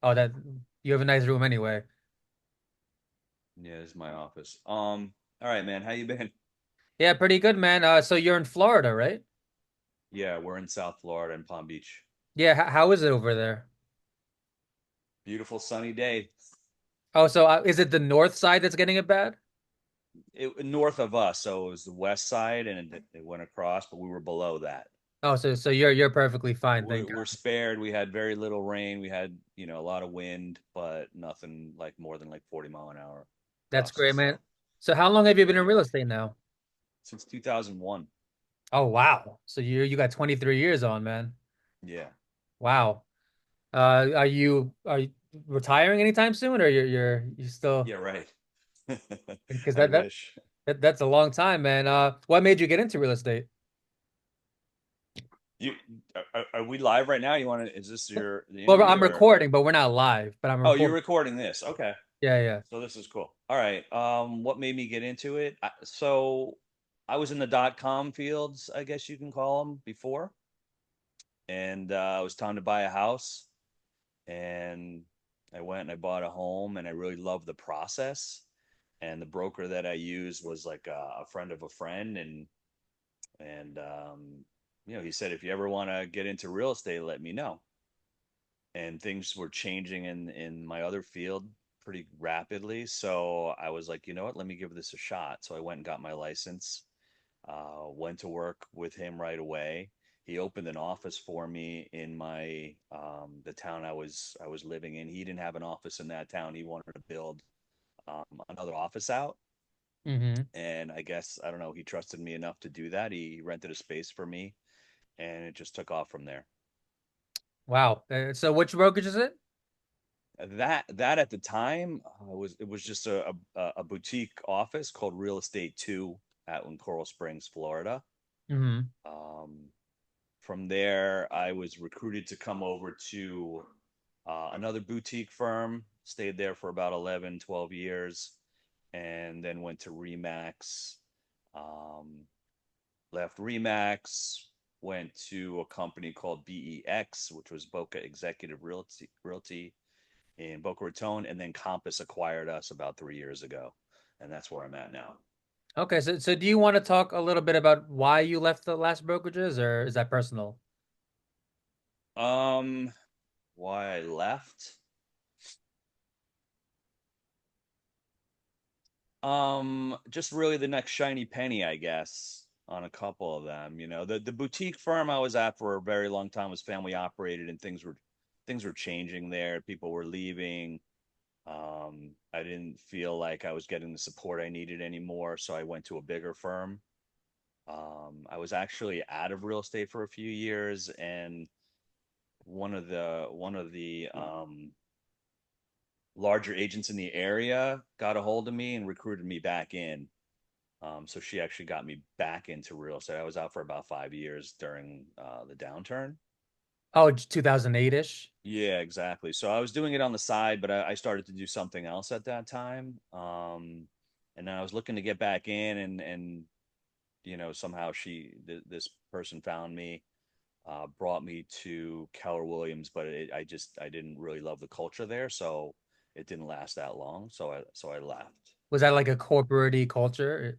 Oh, that you have a nice room anyway. Yeah, this is my office. All right, man. How you been? Yeah, pretty good, man. So you're in Florida, right? Yeah, we're in South Florida in Palm Beach. Yeah, how is it over there? Beautiful sunny day. Oh, so is it the north side that's getting it bad? North of us, so it was the west side, and it went across, but we were below that. Oh, so you're perfectly fine, We're, thank we're God. spared. We had very little rain. We had, a lot of wind, but nothing like more than like 40 mile an hour That's great, gusts. man. So So how long have you been in yeah, real estate now? since 2001. Oh, wow. So you got 23 years on, man. Yeah, Wow. Are you retiring anytime soon, or you still yeah, right. because I wish. that's a long time, man. What made you get into real estate? You are we live right now? You want to? Is this the Well, interview I'm or? recording, but we're not live, but I'm Oh, you're recording. recording this. Okay. Yeah, yeah. So this is cool. All right. What made me get into it? So I was in the .com fields, I guess you can call them, before, and it was time to buy a house, and I went and I bought a home, and I really loved the process. And the broker that I used was like a friend of a friend, and he said if you ever want to get into real estate, let me know. And things were changing in my other field pretty rapidly. So I was like, you know what, let me give this a shot. So I went and got my license, went to work with him right away. He opened an office for me in my the town I was living in. He didn't have an office in that town. He wanted to build another office out. Mm-hmm. And I guess, I don't know, he trusted me enough to do that. He rented a space for me, and it just took off from there. Wow. So which brokerage is it? That at the time it was just a boutique office called Real Estate 2 out in Coral Springs, Florida. Mm-hmm. Um, from there, I was recruited to come over to another boutique firm, stayed there for about 11, 12 years, and then went to Remax. Um, Left Remax, went to a company called BEX, which was Boca Executive Realty in Boca Raton, and then Compass acquired us about 3 years ago, and that's where I'm at now. Okay, so do you want to talk a little bit about why you left the last brokerages, or is that personal? Um, why I left? Just really the next shiny penny, I guess, on a couple of them. The boutique firm I was at for a very long time was family operated, and things were changing there. People were leaving. I didn't feel like I was getting the support I needed anymore, so I went to a bigger firm. I was actually out of real estate for a few years, and one of the larger agents in the area got a hold of me and recruited me back in. So she actually got me back into real estate. I was out for about 5 years during the downturn. Oh, 2008-ish. Yeah, exactly. So I was doing it on the side, but I started to do something else at that time. And then I was looking to get back in, and somehow this person found me, brought me to Keller Williams, but I didn't really love the culture there, so it didn't last that long. So I left. Was that like a corporate culture?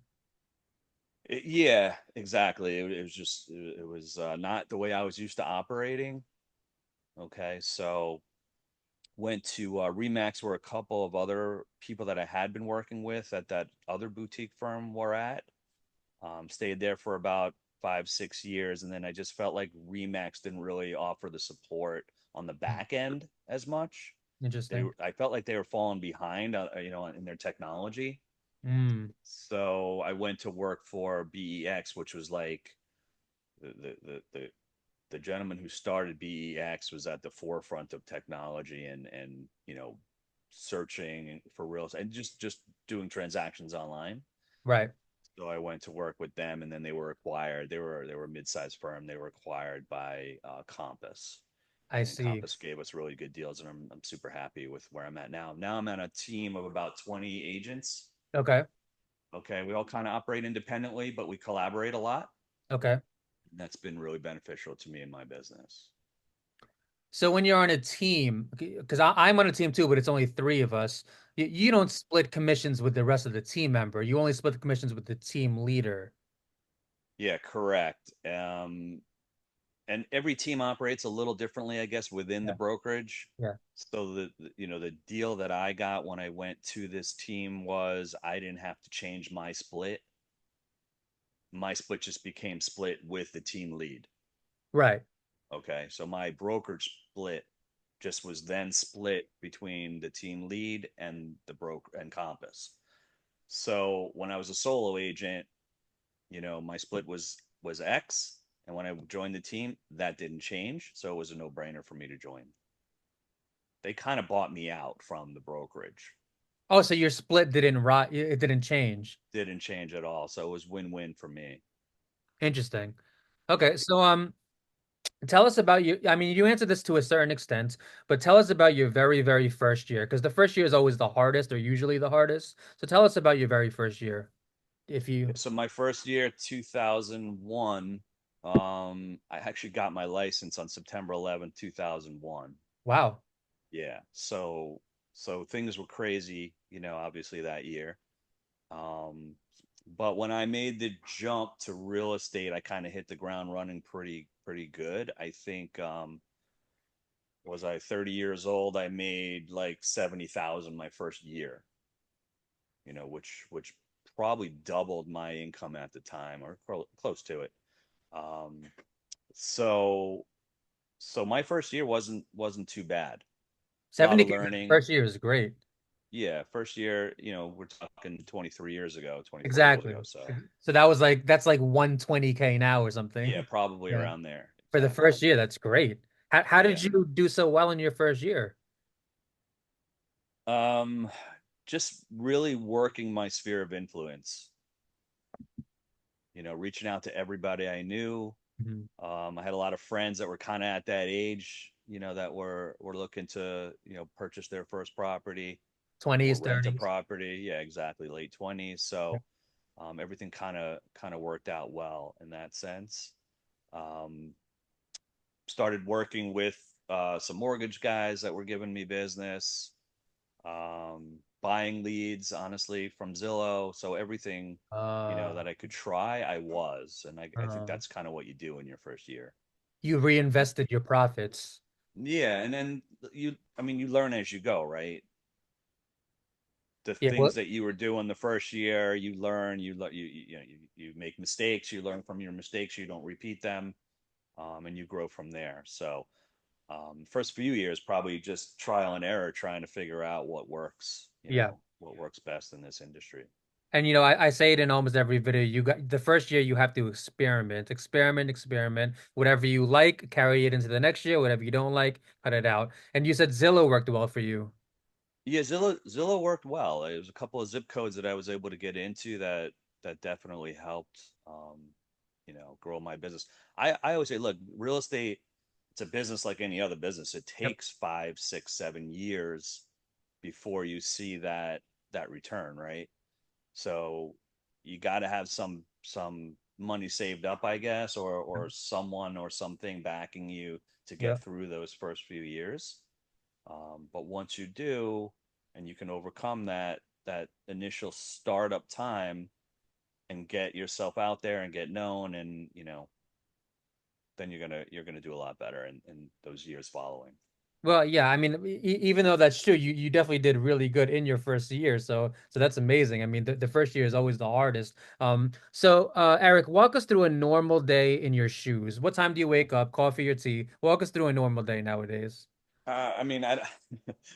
Yeah, exactly. It was not the way I was used to operating. Okay, so went to Remax, where a couple of other people that I had been working with at that other boutique firm were at. Stayed there for about 5, 6 years, and then I just felt like Remax didn't really offer the support on the back end as much. Interesting. I felt like they were falling behind, in their technology. Mm, So I went to work for BEX, which was like the gentleman who started BEX was at the forefront of technology, and searching for real estate and just doing transactions online. right. So I went to work with them, and then they were acquired. They were a mid-sized firm. They were acquired by Compass, I and see. Compass gave us really good deals, and I'm super happy with where I'm at now. Now I'm at a team of about 20 agents. Okay. Okay, we all kind of operate independently, but we collaborate a lot. Okay. And that's been really beneficial to me in my business. So when you're on a team, because I'm on a team too, but it's only three of us, you don't split commissions with the rest of the team member. You only split the commissions with the team leader. Yeah, correct. And every team operates a little differently, I guess, within the Yeah. brokerage. Yeah. So the deal that I got when I went to this team was I didn't have to change my split. My split just became split with the team lead. Right. Okay, so my brokerage split just was then split between the team lead and the broker and Compass. So when I was a solo agent, my split was X, and when I joined the team, that didn't change, so it was a no-brainer for me to join. They kind of bought me out from the brokerage. Oh, so your split didn't it didn't change. Didn't change at all, so it was win-win for me. Interesting. Yeah. Okay, so tell us about you. I mean, you answered this to a certain extent, but tell us about your very, very first year, because the first year is always the hardest, or usually the hardest. So tell us about your very first year, if you. So my first year, 2001, I actually got my license on September 11th, 2001. Wow. Yeah. So things were crazy, obviously that year. Um, but when I made the jump to real estate, I kind of hit the ground running pretty good. I think was I 30 years old, I made like 70,000 my first year, which probably doubled my income at the time or close to it. Um, so so my first year wasn't too bad. A lot of 70K for the learning. first year is great. Yeah, first year, we're talking 23 years ago, 24 years Exactly. ago. So So that's like 120K now or something. yeah, probably Yeah. around there. For the Exactly. first year, that's great. How Yeah. did you do so well in your first year? Um, just really working my sphere of influence, reaching out to everybody I knew. Mhm. I had a lot of friends that were kind of at that age, that were looking to, purchase their first property or 20s, rent a 30s. property. Yeah, exactly, late 20s. So everything kind of worked out well in that sense. Um, Started working with some mortgage guys that were giving me business, buying leads, honestly, from Zillow. So everything, Uh, that I could try, I was. And I think uh, that's kind of what you do in your first year. you reinvested your profits. Yeah. And then I mean, you learn as you go, right? The Yeah, things well, that you were doing the first year, you learn, you make mistakes, you learn from your mistakes, you don't repeat them, and you grow from there. So, first few years probably just trial and error, trying to figure out what works, yeah. what works best in this industry. And I say it in almost every video. You got the first year you have to experiment, experiment, experiment. Whatever you like, carry it into the next year. Whatever you don't like, cut it out. And you said Zillow worked well for you. Yeah, Zillow worked well. There was a couple of zip codes that I was able to get into that definitely helped, grow my business. I always say, look, real estate, it's a business like any other business. It Yep. takes 5, 6, 7 years before you see that return, right? So you got to have some money saved up, I guess, or someone or something backing you to Yeah. get through those first few years. But once you do, and you can overcome that initial startup time and get yourself out there and get known, and then you're gonna do a lot better in those years following. Well, yeah, I mean, even though that's true, you definitely did really good in your first year. So that's amazing. I mean, the first year is always the hardest. Eric, walk us through a normal day in your shoes. What time do you wake up? Coffee or tea? Walk us through a normal day nowadays. I mean,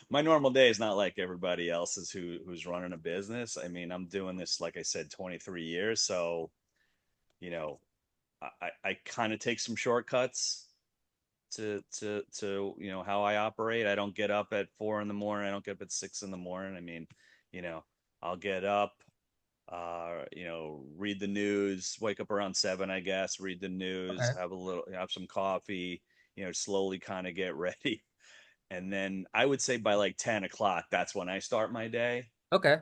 my normal day is not like everybody else's who's running a business. I mean, I'm doing this, like I said, 23 years. So, you know, I kind of take some shortcuts to how I operate. I don't get up at 4 in the morning. I don't get up at 6 in the morning. I mean, you know, I'll get up, read the news, wake up around 7, I guess, read the news, Okay. have some coffee, slowly kind of get ready. And then I would say by like 10 o'clock, that's when I start my day. Okay.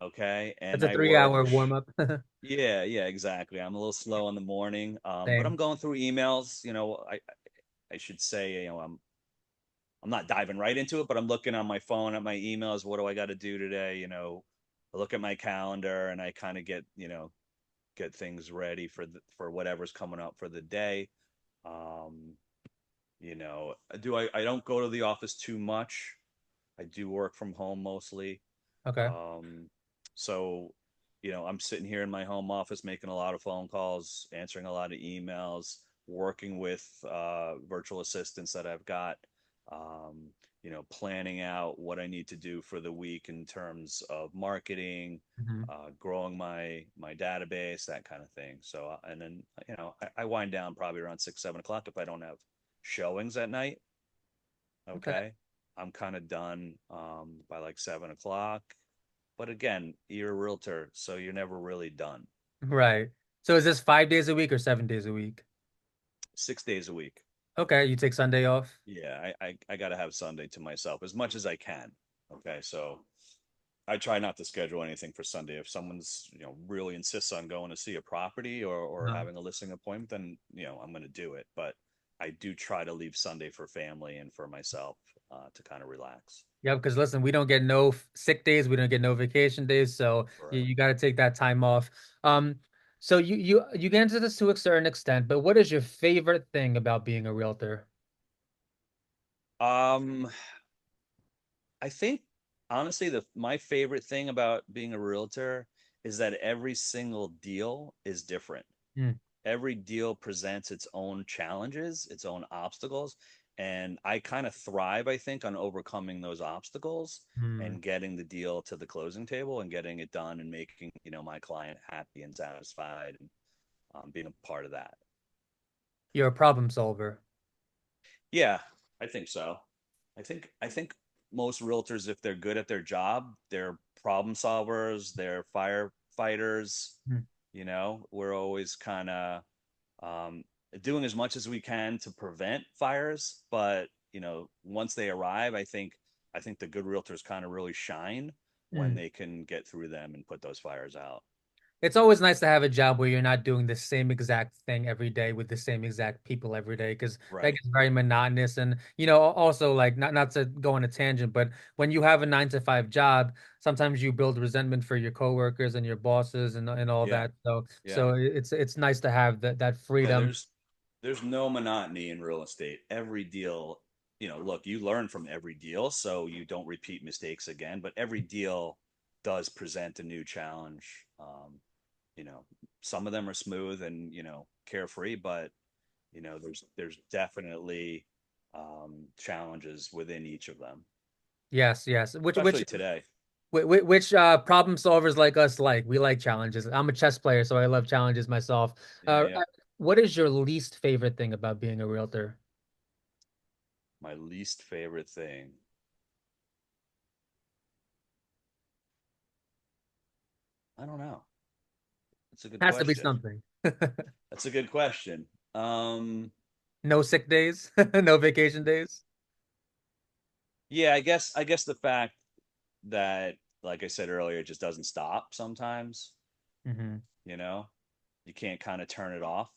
Okay. That's And a I 3 hour warm up. yeah, yeah, exactly. I'm a little slow in the morning. But I'm Same. going through emails. I should say, I'm not diving right into it, but I'm looking on my phone at my emails. What do I got to do today? I look at my calendar and I kind of get things ready for whatever's coming up for the day. Um, I don't go to the office too much. I do work from home mostly. Okay. Um, so, I'm sitting here in my home office making a lot of phone calls, answering a lot of emails, working with virtual assistants that I've got, planning out what I need to do for the week in terms of marketing, Mhm. growing my database, that kind of thing. So, and then, I wind down probably around 6, 7 o'clock if I don't have showings at night. Okay. Okay. I'm kind of done by like 7 o'clock. But again, you're a realtor, so you're never really done. Right. So is this 5 days a week or 7 days a week? 6 days a week. Okay, you take Sunday off. Yeah, I got to have Sunday to myself as much as I can. Okay. So I try not to schedule anything for Sunday. If someone's, really insists on going to see a property or Uh, having a listing appointment, then, I'm going to do it. But I do try to leave Sunday for family and for myself to kind of relax. yeah, because listen, we don't get no sick days, we don't get no vacation days, so you Right. got to take that time off. Um, so you get into this to a certain extent, but what is your favorite thing about being a realtor? Um, I think honestly, the my favorite thing about being a realtor is that every single deal is different. Mm, Every deal presents its own challenges, its own obstacles, and I kind of thrive, I think, on overcoming those obstacles mm. and getting the deal to the closing table and getting it done and making, my client happy and satisfied and being a part of that. You're a problem solver. Yeah, I think so. I think most realtors, if they're good at their job, they're problem solvers, they're firefighters. Mm. We're always kind of um, doing as much as we can to prevent fires, but once they arrive, I think the good realtors kind of really shine when Mm. they can get through them and put those fires out. It's always nice to have a job where you're not doing the same exact thing every day with the same exact people every day, because that Right. gets very monotonous. And also like not to go on a tangent, but when you have a 9 to 5 job, sometimes you build resentment for your coworkers and your bosses and all Yeah. that. So Yeah. it's nice to have that Yeah, freedom. there's no monotony in real estate. Every deal, look, you learn from every deal, so you don't repeat mistakes again. But every deal does present a new challenge. You know, some of them are smooth and carefree, but there's definitely challenges within each of them, Yes, yes. especially today. Which problem solvers like us like? We like challenges. I'm a chess player, so I love challenges myself. Yeah, yeah. What is your least favorite thing about being a realtor? My least favorite thing. I don't know. That's a good Has to be question. something. That's a good question. No sick days, no vacation days. Yeah, I guess the fact that, like I said earlier, it just doesn't stop sometimes, Hmm. you know? You can't kind of turn it off.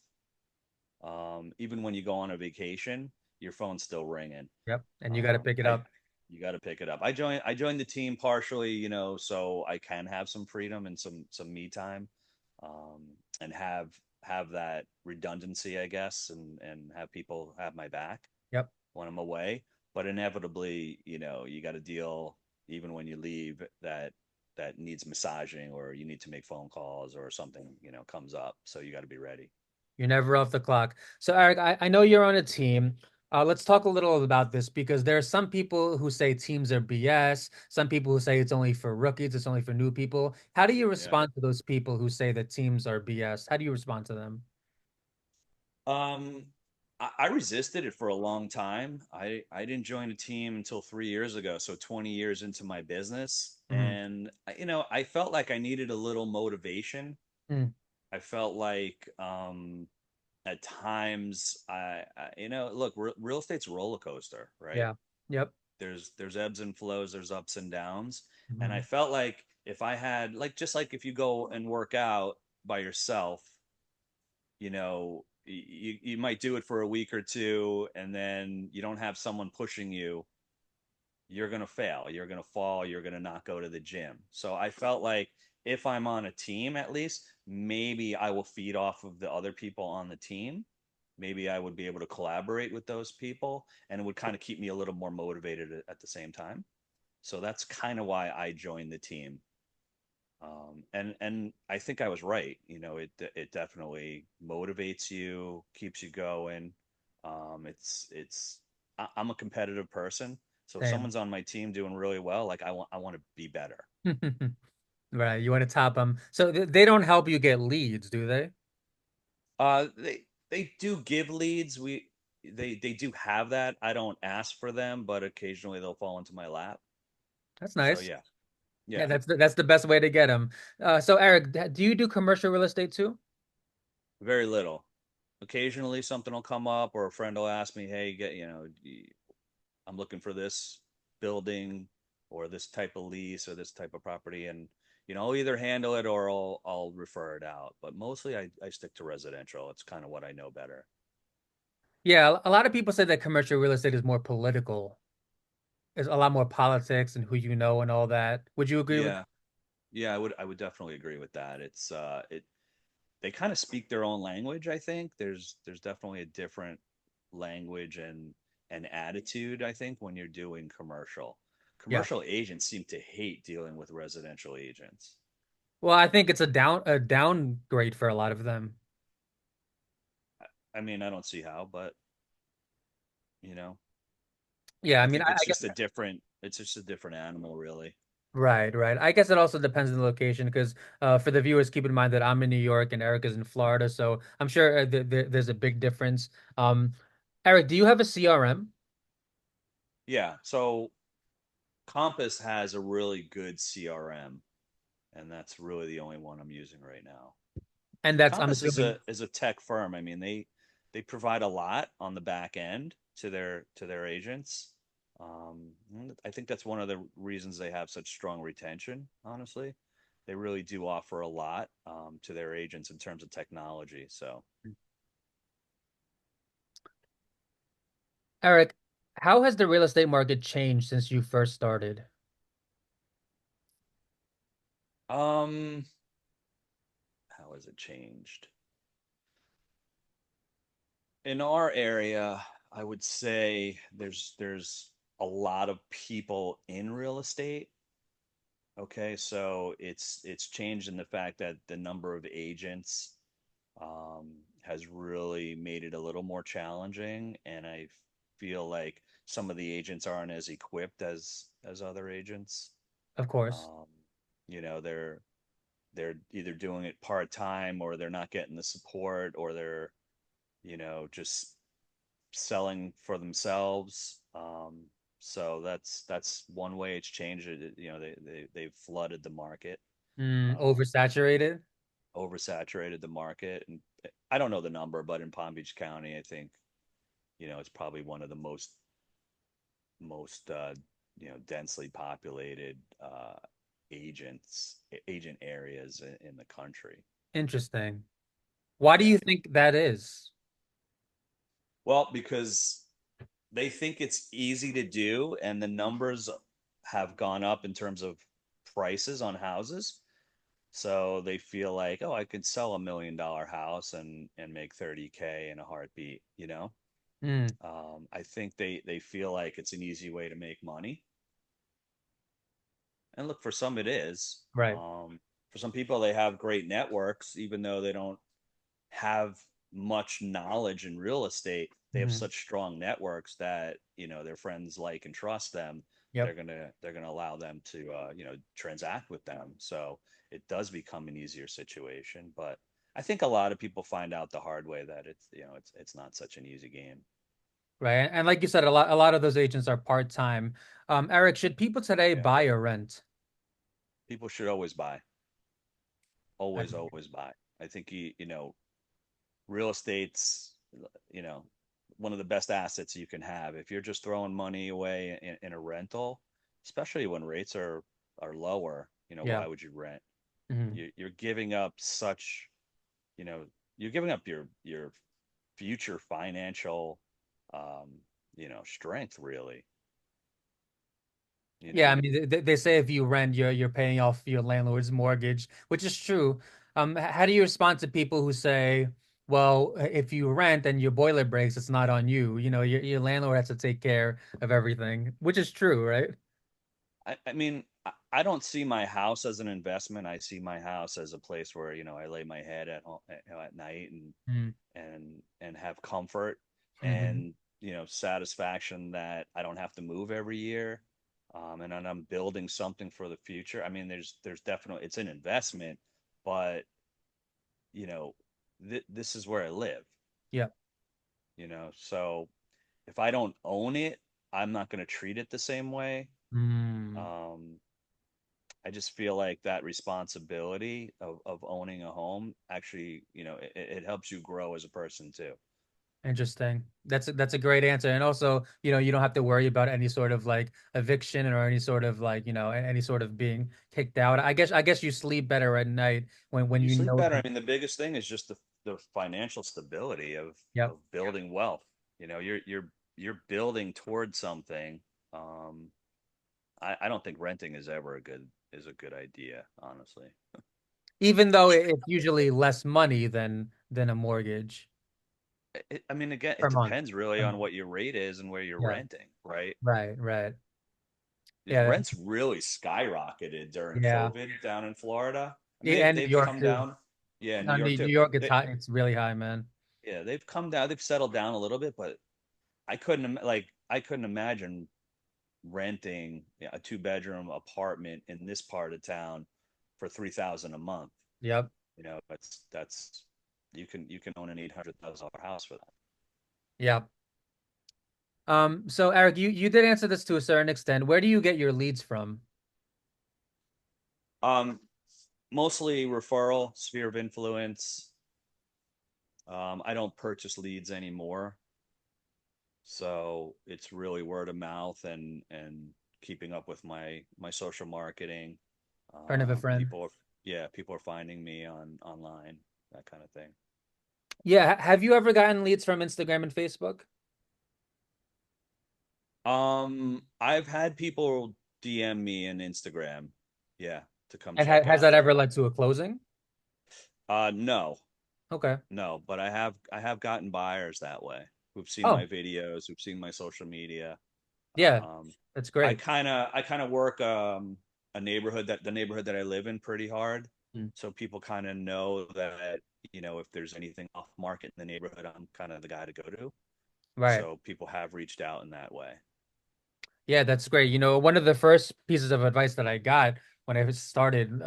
Even when you go on a vacation, your phone's still ringing. Yep, and you got to pick it I up. You got to pick it up. I joined the team partially, so I can have some freedom and some me time, um, and have that redundancy, I guess, and have people have my back Yep. when I'm away. But inevitably, you got to deal even when you leave that needs massaging or you need to make phone calls or something, comes up. So you got to be ready. You're never off the clock. So, Eric, I know you're on a team. Let's talk a little about this because there are some people who say teams are BS. Some people who say it's only for rookies, it's only for new people. How do you Yeah. respond to those people who say that teams are BS? How do you respond to them? Um, I resisted it for a long time. I didn't join a team until 3 years ago, so 20 years into my business, Hmm. and I felt like I needed a little motivation. Mm. I felt like at times look, real estate's a roller coaster, right? Yeah. Yep. There's ebbs and flows, there's ups and downs, and I Hmm. felt like if I had like just like if you go and work out by yourself, you might do it for a week or two and then you don't have someone pushing you. you're going to fail, you're going to fall, you're going to not go to the gym. So I felt like if I'm on a team, at least maybe I will feed off of the other people on the team. Maybe I would be able to collaborate with those people, and it would kind of keep me a little more motivated at the same time. So that's kind of why I joined the team. And I think I was right. It definitely motivates you, keeps you going. I'm a competitive person, so if Same. someone's on my team doing really well, like I want to be better. Right. You want to top them. So they don't help you get leads, do they? They do give leads. They do have that. I don't ask for them, but occasionally they'll fall into my lap. That's So nice. yeah, Yeah, yeah, that's the best way to get them. So Eric, do you do commercial real estate too? very little. Occasionally something will come up, or a friend will ask me, "Hey, I'm looking for this building or this type of lease or this type of property," and I'll either handle it or I'll refer it out. But mostly I stick to residential. It's kind of what I know better. Yeah, a lot of people say that commercial real estate is more political. There's a lot more politics and who you know and all that. Would you agree with? Yeah, yeah, I would definitely agree with that. It they kind of speak their own language. I think there's definitely a different language and attitude. I think when you're doing commercial, Yeah. commercial agents seem to hate dealing with residential agents. Well, I think it's a downgrade for a lot of them. I mean, I don't see how, but you know, Yeah, I I mean, think I guess it's just a different animal, really. right, right. I guess it also depends on the location because for the viewers, keep in mind that I'm in New York and Eric is in Florida, so I'm sure there's a big difference. Um, Eric, do you have a CRM? Yeah. So Compass has a really good CRM, and that's really the only one I'm using right now. And that's I'm Compass is assuming, a tech firm. I mean, they provide a lot on the back end to their agents. I think that's one of the reasons they have such strong retention. Honestly, they really do offer a lot to their agents in terms of technology. So, Eric, how has the real estate market changed since you first started? um, how has it changed? In our area, I would say there's a lot of people in real estate. Okay, so it's changed in the fact that the number of agents has really made it a little more challenging, and I feel like some of the agents aren't as equipped as other agents. Of course. Um, they're either doing it part time, or they're not getting the support, or they're just selling for themselves. So that's one way it's changed it. They've flooded the market, um, Oversaturated? oversaturated the market, and I don't know the number, but in Palm Beach County, I think it's probably one of the most densely populated agent areas in the country. Interesting. Why do Yeah. you think that is? Well, because they think it's easy to do, and the numbers have gone up in terms of prices on houses. So they feel like, oh, I could sell $1 million house and make 30K in a heartbeat. Mm, I think they feel like it's an easy way to make money. And look, for some it is. right. For some people, they have great networks, even though they don't have much knowledge in real estate. They have Hmm. such strong networks that their friends like and trust them. Yep. They're gonna allow them to transact with them. So it does become an easier situation. But I think a lot of people find out the hard way that it's not such an easy game. Right. And like you said, a lot of those agents are part-time. Eric, should people today Yeah, buy or rent? people should always buy, I always agree. always buy. I think real estate's you know one of the best assets you can have. If you're just throwing money away in a rental, especially when rates are lower, Yeah. why would you rent? Hmm. You're giving up such you know you're giving up your future financial strength, really. you Yeah, I know. mean they say if you rent, you're paying off your landlord's mortgage, which is true. How do you respond to people who say, well, if you rent and your boiler breaks, it's not on you. You know, your landlord has to take care of everything, which is true, right? I mean, I don't see my house as an investment. I see my house as a place where, I lay my head at home, at night, and Mm. have comfort Hmm. and, satisfaction that I don't have to move every year. And then I'm building something for the future. I mean, there's definitely, it's an investment, but you know, this is where I live, Yeah. so if I don't own it, I'm not going to treat it the same way. Mm. Um, I just feel like that responsibility of owning a home actually, it helps you grow as a person too. Interesting. That's a great answer. And also, you don't have to worry about any sort of like eviction or any sort of like, any sort of being kicked out. I guess you sleep better at night when You you sleep know better. I that. mean, the biggest thing is just the financial stability Yep. of building wealth. You're building towards something. Um, I don't think renting is a good idea, honestly. Even though it's usually less money than a mortgage I mean, again, per it month. depends really Per on month. what your rate is and where you're Yeah. renting, right? Right, right. Because Yeah. rents really skyrocketed during Yeah. COVID down in Florida. I mean, And New they've York come too. down. Yeah, New No, York New too. York, it's high. It's really high, man. Yeah, they've come down. They've settled down a little bit, but I couldn't imagine renting, a two-bedroom apartment in this part of town for 3,000 a month. Yep. That's you can own an $800,000 house for that. Yep. So Eric, you did answer this to a certain extent. Where do you get your leads from? Um, Mostly referral, sphere of influence. I don't purchase leads anymore, so it's really word of mouth and keeping up with my social marketing. Friend of a friend. People are Yeah, people are finding me online, that kind of thing. Yeah. Have you ever gotten leads from Instagram and Facebook? I've had people DM me in Instagram, yeah, to come And check it has that out. ever led to a closing? No, Okay. no, but I have gotten buyers that way who've seen my Oh, videos, who've seen my social media. yeah. Um, That's I great. kind of I kind of work the neighborhood that I live in pretty hard, Mm. so people kind of know that if there's anything off market in the neighborhood, I'm kind of the guy to go to. Right. So people have reached out in that way. Yeah, that's great. One of the first pieces of advice that I got when I started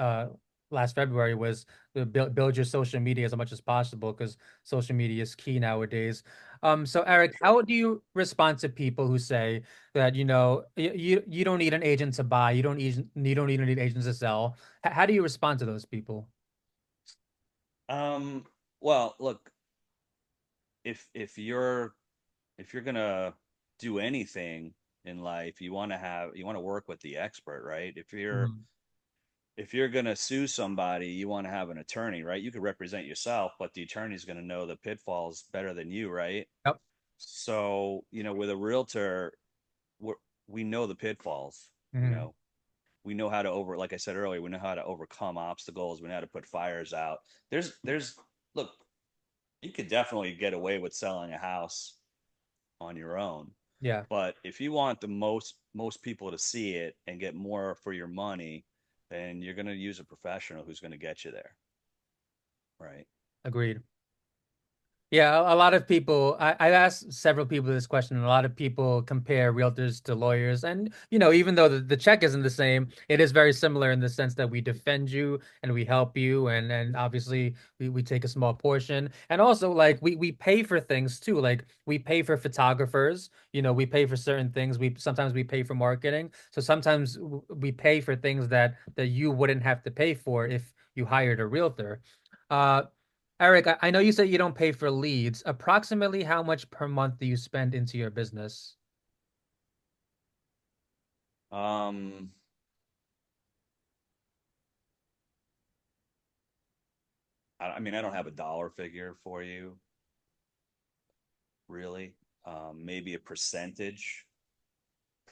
last February was to build your social media as much as possible because social media is key nowadays. So Oh, for Eric, sure. how do you respond to people who say that, you don't need an agent to buy, you don't even need agents to sell? How do you respond to those people? Um, well, look, if you're gonna do anything in life, you want to work with the expert, right? Mhm. If you're gonna sue somebody, you want to have an attorney, right? You could represent yourself, but the attorney's gonna know the pitfalls better than you, right? Yep. So, with a realtor, we're, we know the pitfalls. Hmm. We know how to like I said earlier, we know how to overcome obstacles. We know how to put fires out. Look, you could definitely get away with selling a house on your own. Yeah, But if you want the most people to see it and get more for your money, then you're going to use a professional who's going to get you there, right? agreed. Yeah, a lot of people, I've asked several people this question, and a lot of people compare realtors to lawyers. And, even though the check isn't the same, it is very similar in the sense that we defend you and we help you. And obviously, we take a small portion. And also, like, we pay for things too. Like, we pay for photographers, we pay for certain things. Sometimes we pay for marketing. So sometimes we pay for things that you wouldn't have to pay for if you hired a realtor. Uh, Eric, I know you said you don't pay for leads. Approximately how much per month do you spend into your business? Um, I mean, I don't have a dollar figure for you, really. Maybe a percentage,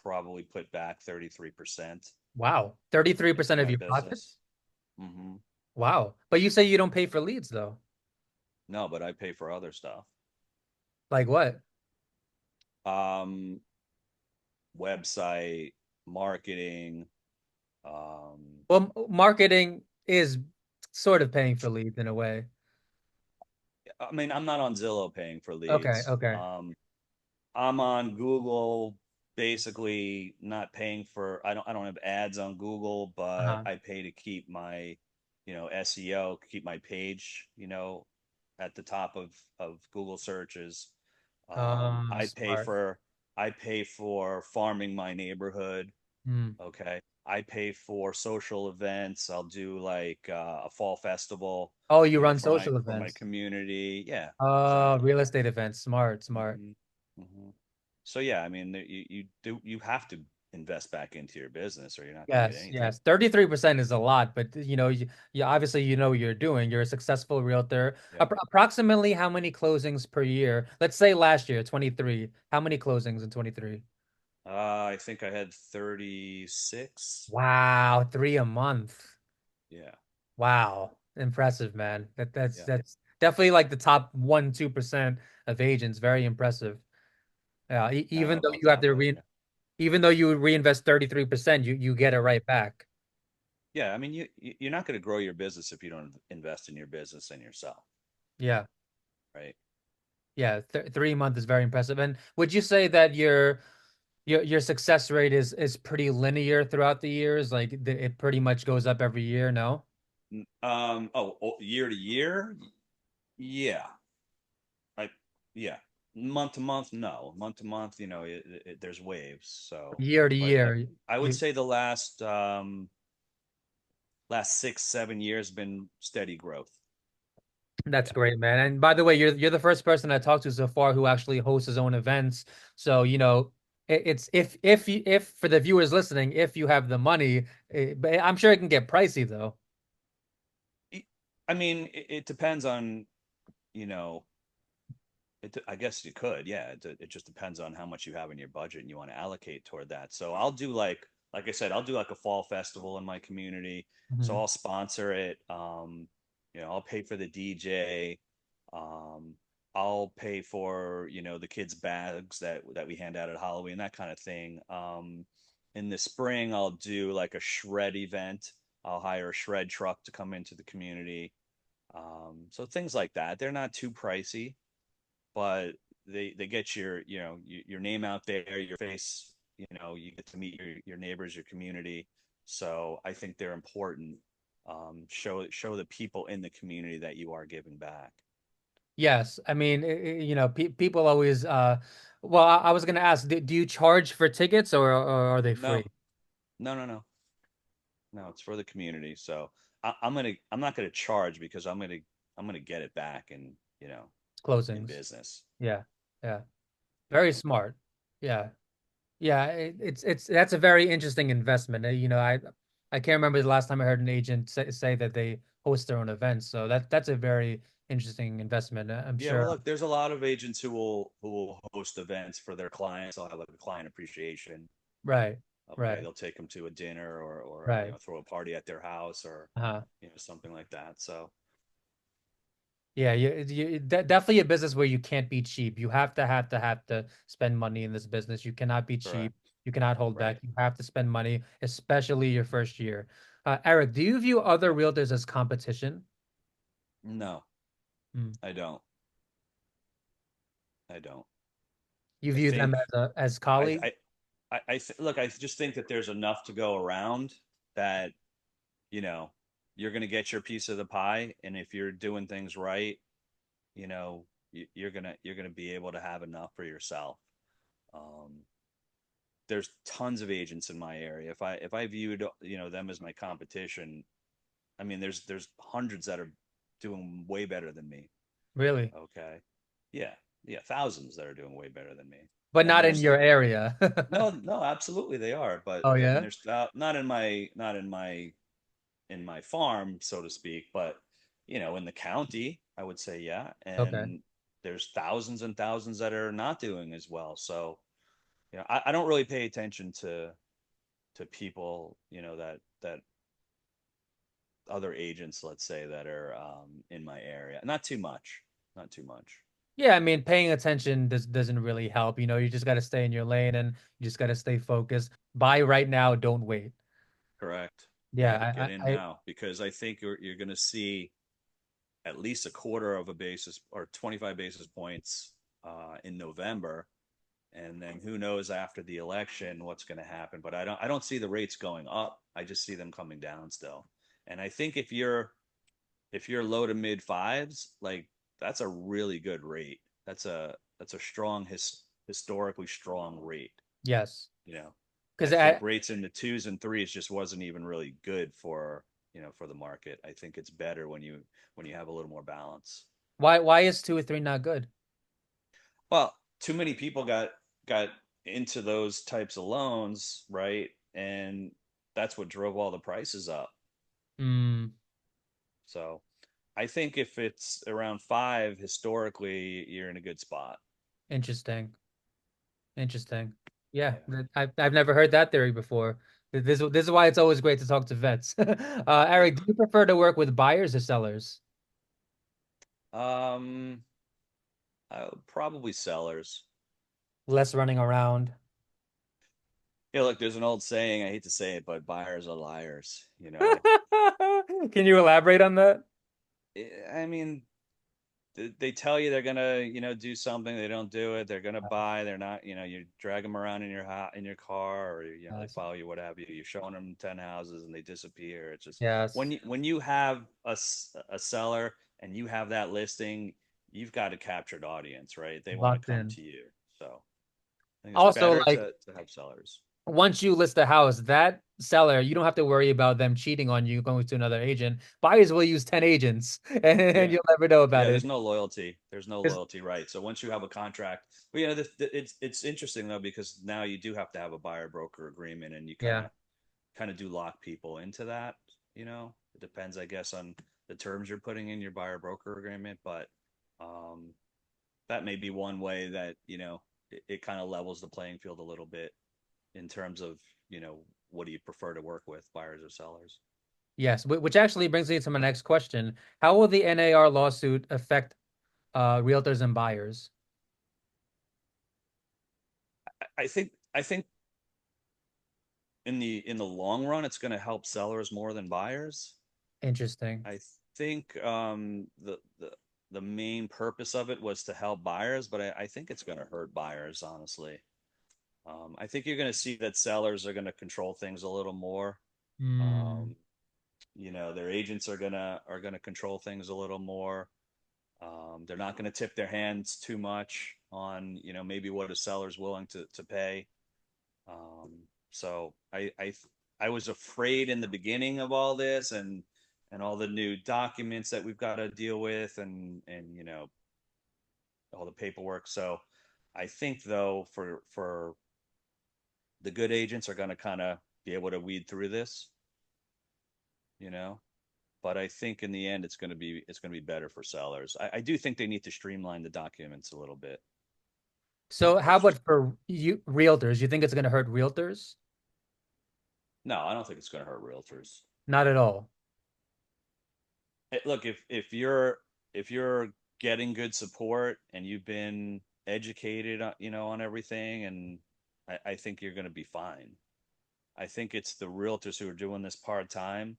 probably put back 33% Wow. into 33% of my your business. profits? Hmm. Wow. But you say you don't pay for leads though. No, but I pay for other stuff. Like what? Um, Website, marketing. Um, Well, marketing is sort of paying for leads in a way. I mean, I'm not on Zillow paying for Okay, leads. okay. I'm on Google, basically not paying for. I don't have ads on Google, but Uh-huh. I pay to keep my, SEO, keep my page, at the top of Google searches. I pay Smart. for farming my neighborhood. Hmm. Okay. I pay for social events. I'll do like a fall festival, Oh, you run for my social events. community. Yeah, Oh, exactly. real estate events. Smart, smart. Hmm. Hmm. So yeah, I mean, you have to invest back into your business, or you're not going to get Yes, anything. yes. 33% is a lot, but you obviously you know what you're doing. You're a successful realtor. Yep. Approximately how many closings per year? Let's say last year, 23. How many closings in 23? I think I had 36. Wow, three a month. Yeah. Wow. Impressive, man. Yeah. That's definitely like the top 1-2% of agents. Very impressive. Yeah, I don't even know though about you have that, to but re yeah. even though you reinvest 33%, you get it Hmm. right back. Yeah. I mean, you're not going to grow your business if you don't invest in your business and yourself, Yeah. right? Yeah, th 3 month is very impressive. And would you say that your success rate is pretty linear throughout the years? Like it pretty much goes up every year, no? Year to year, yeah. I yeah. Month to month, no. Month to month, there's waves. So, Year to but year, I would you say the last 6 7 years been steady growth. that's Yeah. great, man. And by the way, you're the first person I talked to so far who actually hosts his own events. So, it's if for the viewers listening, if you have the money, but I'm sure it can get pricey though. I mean, it depends on, you know, I guess you could, yeah. It just depends on how much you have in your budget and you want to allocate toward that. So I'll do like I said, I'll do like a fall festival in my community. So Mhm. I'll sponsor it. I'll pay for the DJ. Um, I'll pay for, the kids' bags that we hand out at Halloween, that kind of thing. In the spring, I'll do like a shred event. I'll hire a shred truck to come into the community. So things like that. They're not too pricey, but they get your name out there, your face. You get to meet your neighbors, your community. So I think they're important. Show the people in the community that you are giving back. Yes, I mean, pe people always well, I was gonna ask, do you charge for tickets or are they No, free? no, no, no, no. It's for the community. So I'm not gonna charge because I'm gonna get it back in Closings. business. Yeah. Yeah. You Very know. smart. Yeah. Yeah, it's that's a very interesting investment. I can't remember the last time I heard an agent say that they host their own events. So that's a very interesting investment. I'm Yeah, sure. well, look, there's a lot of agents who will host events for their clients. They'll have like a client appreciation. Right. Okay, Right. they'll take them to a dinner or Right. throw a party at their house or Uh-huh. something like that. So Yeah, definitely a business where you can't be cheap. You have to spend money in this business. You cannot be cheap. correct, You cannot hold back. right? You have to spend money, especially your first year. Eric, do you view other realtors as competition? No, Hmm. I don't. I don't. You I view them think as I colleagues? look. I just think that there's enough to go around that you know you're going to get your piece of the pie, and if you're doing things right, you're gonna be able to have enough for yourself. Um, there's tons of agents in my area. If I viewed them as my competition, I mean there's hundreds that are doing way better than me. Really? Okay, yeah, yeah, thousands that are doing way better than me. But And not in there's your area. no, no, absolutely they are, but Oh and yeah? there's not in my farm, so to speak, but in the county, I would say yeah, Okay. and there's thousands and thousands that are not doing as well. So I don't really pay attention to people, that other agents, let's say, that are in my area. Not too much, not too much. Yeah, I mean, paying attention doesn't really help. You just got to stay in your lane and you just got to stay focused. Buy right now, don't wait. Correct. Yeah, Yeah, get in now because I think you're going to see at least a quarter of a basis or 25 basis points in November, and then who knows after the election what's going to happen. But I don't see the rates going up. I just see them coming down still. And I think if you're low to mid fives, like that's a really good rate. That's a strong historically strong rate. yes, You know, I because think rates in the twos and threes just wasn't even really good for the market. I think it's better when you have a little more balance. why is 2 or 3 not good? Well, too many people got into those types of loans, right? And that's what drove all the prices up. Hmm, So I think if it's around five, historically, you're in a good spot. interesting. Interesting. Yeah, Yeah. I've never heard that theory before. This is why it's always great to talk to vets. Yeah. Eric, do you prefer to work with buyers or sellers? Um, probably sellers. Less running around. Yeah, look, there's an old saying, I hate to say it, but buyers are liars. Can you elaborate on that? I mean, they tell you they're gonna do something, they don't do it. They're gonna buy, they're not. You drag them around in your car, or they Yes. follow you, what have you. You're showing them 10 houses and they disappear. It's just when Yes. you have a seller and you have that listing, you've got a captured audience, right? They want to Locked come in. to you. So I think it's Also, better like to have sellers. once you list a house, that seller, you don't have to worry about them cheating on you going to another agent. Buyers will use 10 agents and Yeah. you'll never know about Yeah, it. there's no loyalty. There's no 'Cause- loyalty, right? So once you have a contract, well, it's interesting though because now you do have to have a buyer broker agreement, and you kind yeah. of kind of do lock people into that. It depends, I guess, on the terms you're putting in your buyer broker agreement, but um, that may be one way that it kind of levels the playing field a little bit in terms of what do you prefer to work with, buyers or sellers? Yes, which actually brings me to my next question. How will the NAR lawsuit affect realtors and buyers? I think in the long run, it's going to help sellers more than buyers. Interesting. I think the main purpose of it was to help buyers, but I think it's going to hurt buyers, honestly. I think you're going to see that sellers are going to control things a little more. Hmm. Um, their agents are gonna control things a little more. They're not going to tip their hands too much on maybe what a seller's willing to pay. So I was afraid in the beginning of all this, and all the new documents that we've got to deal with, and all the paperwork. So I think though for the good agents are going to kind of be able to weed through this, you know. But I think in the end it's going to be better for sellers. I do think they need to streamline the documents a little bit. So how That's just about for you realtors? You think it's going to hurt realtors? no, I don't think it's going to hurt realtors. Not at all. Look, if you're getting good support and you've been educated, on everything, and I think you're going to be fine. I think it's the realtors who are doing this part time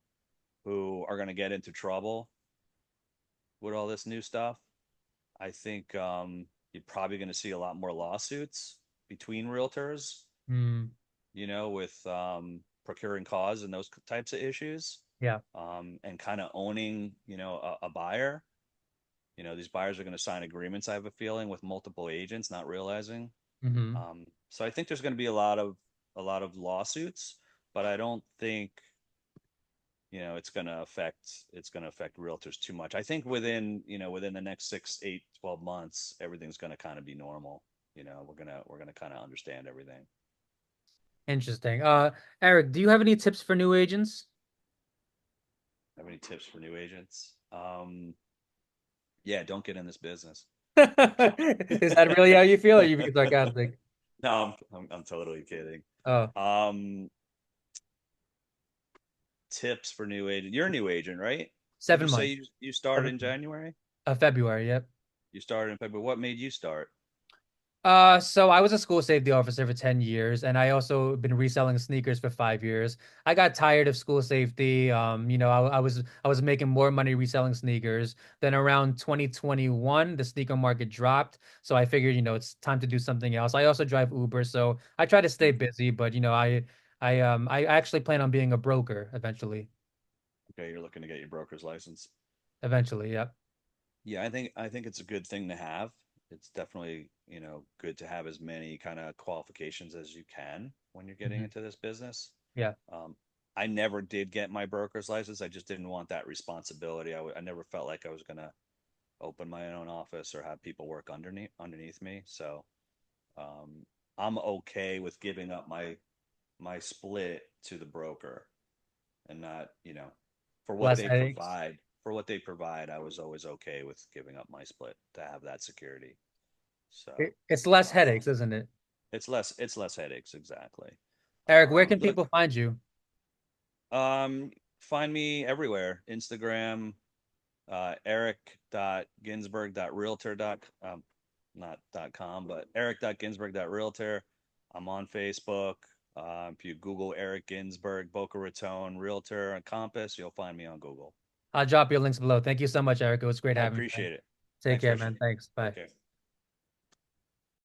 who are going to get into trouble with all this new stuff. I think you're probably going to see a lot more lawsuits between realtors, Hmm. with procuring cause and those types of issues, Yeah. and kind of owning, a buyer. These buyers are going to sign agreements, I have a feeling, with multiple agents, not realizing. Hmm. So I think there's going to be a lot of lawsuits, but I don't think it's going to affect realtors too much. I think within the next 6, 8, 12 months, everything's going to kind of be normal. We're gonna kind of understand everything. Interesting. Eric, do you have any tips for new agents? Have any tips for new agents? Yeah, don't get in this business. Is that really how you feel, or are you being sarcastic? No, I'm totally kidding. Oh, Um, Tips for new agent. You're a new agent, right? Did you seven say months. you started 7 in months. January? February, yep. You started in February. What made you start? So I was a school safety officer for 10 years, and I also been reselling sneakers for 5 years. I got tired of school safety. I was making more money reselling sneakers. Then around 2021, the sneaker market dropped. So I figured, it's time to do something else. I also drive Uber, so I try to stay Hmm. busy, but I actually plan on being a broker eventually. Okay, you're looking to get your broker's license. Eventually, yep. Yeah, I think it's a good thing to have. It's definitely, good to have as many kind of qualifications as you can when you're getting Hmm. into this business. Yeah. Um, I never did get my broker's license. I just didn't want that responsibility. I never felt like I was gonna open my own office or have people work underneath me. So um, I'm okay with giving up my split to the broker and not, for what Less they headaches. provide. For what they provide, I was always okay with giving up my split to have that security. So It's less um, headaches, isn't it? it's less headaches exactly. Eric, where can Look, people find you? find me everywhere. Instagram, Erik.Ginsberg.realtor. Not .com, but Erik.Ginsberg.realtor. I'm on Facebook. If you Google Erik Ginsberg, Boca Raton, Realtor, and Compass, you'll find me on Google. I'll drop your links below. Thank you so much, Eric. It was great I having you, man. appreciate it. Take Thanks, care, Christian. man. Thanks. Take Bye. care.